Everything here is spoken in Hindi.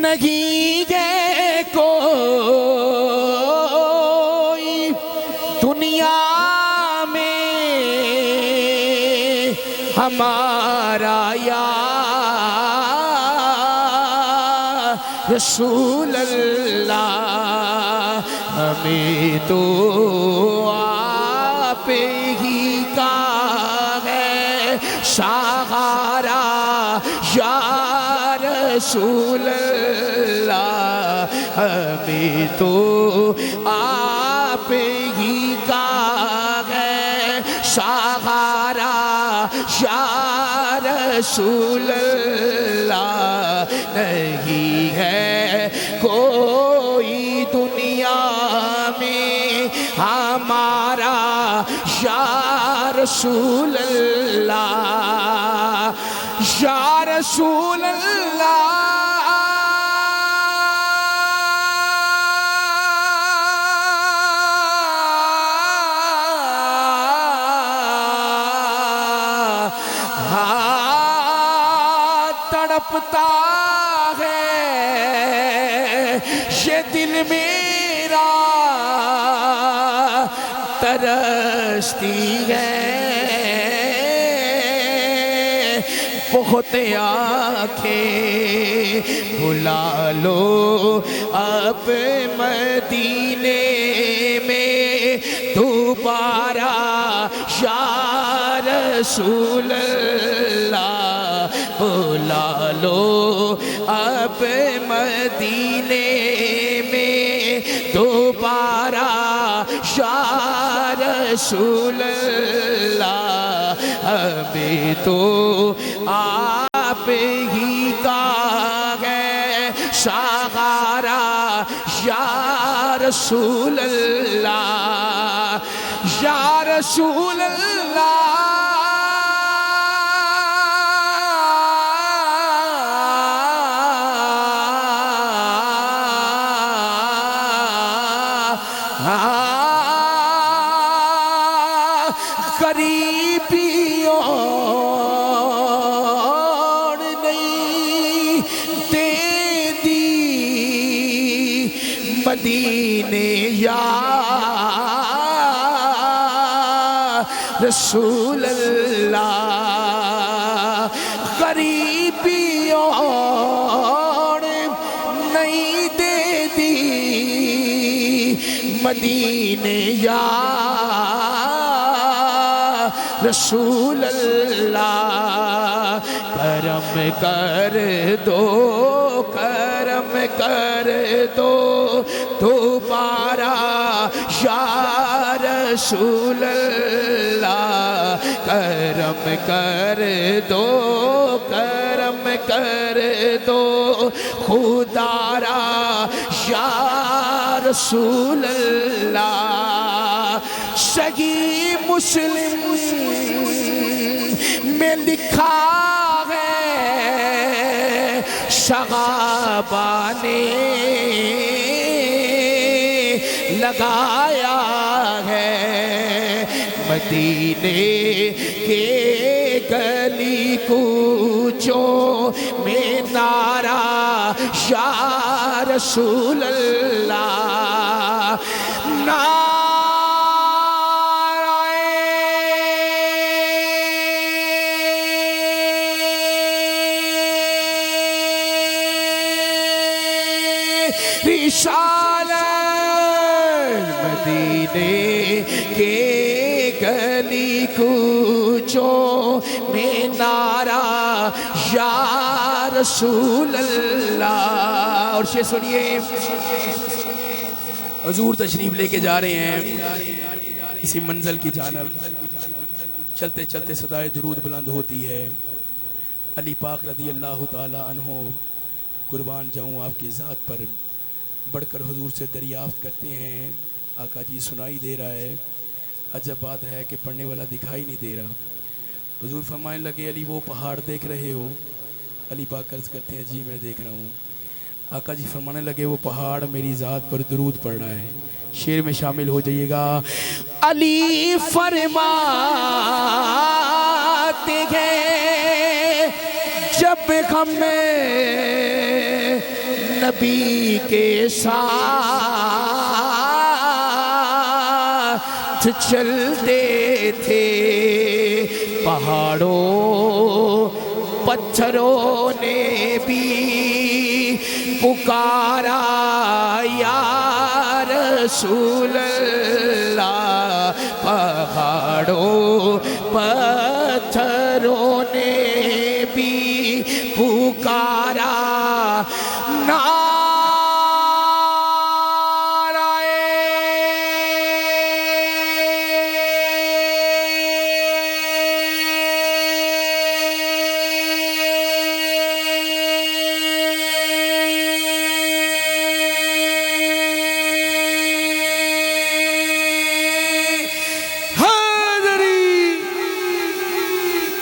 नहीं है कोई दुनिया में हमारा या रसूल अल्लाह, हमें तो आप ही का है सहारा या रसूल अल्लाह, हमें तो आप ही का है सहारा या रसूल अल्लाह। नहीं है कोई दुनिया में हमारा या रसूल अल्लाह, या रसूल अल्लाह। तड़पता है ये दिल मेरा, तरसती है बहुत आँखें, बुला लो अब मदीने में दोबारा या रसूल अल्लाह, बुला लो अब मदीने में दोबारा या रसूल अल्लाह, हमें तो आप ही का है सहारा या रसूल अल्लाह, या रसूल अल्लाह। गरीबियों नहीं दे दी मदीने या रसूल अल्लाह, गरीबियों नहीं दे दी मदीने या रसूल अल्लाह। करम कर दो, करम कर दो दोबारा या रसूल अल्लाह, करम कर दो, करम कर दो खुदारा या रसूल अल्लाह। सही मुस्लिम में लिखा है सहाबा ने लगाया है मदीने के गली कूचों में नारा या रसूल अल्लाह। रिसालत मदीने के गली कूचों में नारा या रसूल अल्लाह। और शेर सुनिए, हुजूर तशरीफ लेके जा रहे हैं किसी मंजिल की जानब, चलते चलते सदाए दुरूद बुलंद होती है। अली पाक रदी अल्लाह ताला अन्हो कुर्बान जाऊँ आपकी ज़ात पर, बढ़कर हुजूर से दरियाफ्त करते हैं, आका जी सुनाई दे रहा है। अजब बात है कि पढ़ने वाला दिखाई नहीं दे रहा। हुजूर फरमाने लगे, अली वो पहाड़ देख रहे हो? अली पाक अर्ज़ करते हैं, जी मैं देख रहा हूँ। आका जी फरमाने लगे, वो पहाड़ मेरी ज़ात पर दुरूद पढ़ रहा है। शेर में शामिल हो जाइएगा। अली फरमाते हैं, जब हमें नबी के साथ चलते थे। पहाड़ों पत्थरों ने भी पुकारा या रसूल अल्लाह। पहाड़ों पत्थरों ने भी पुकारा ना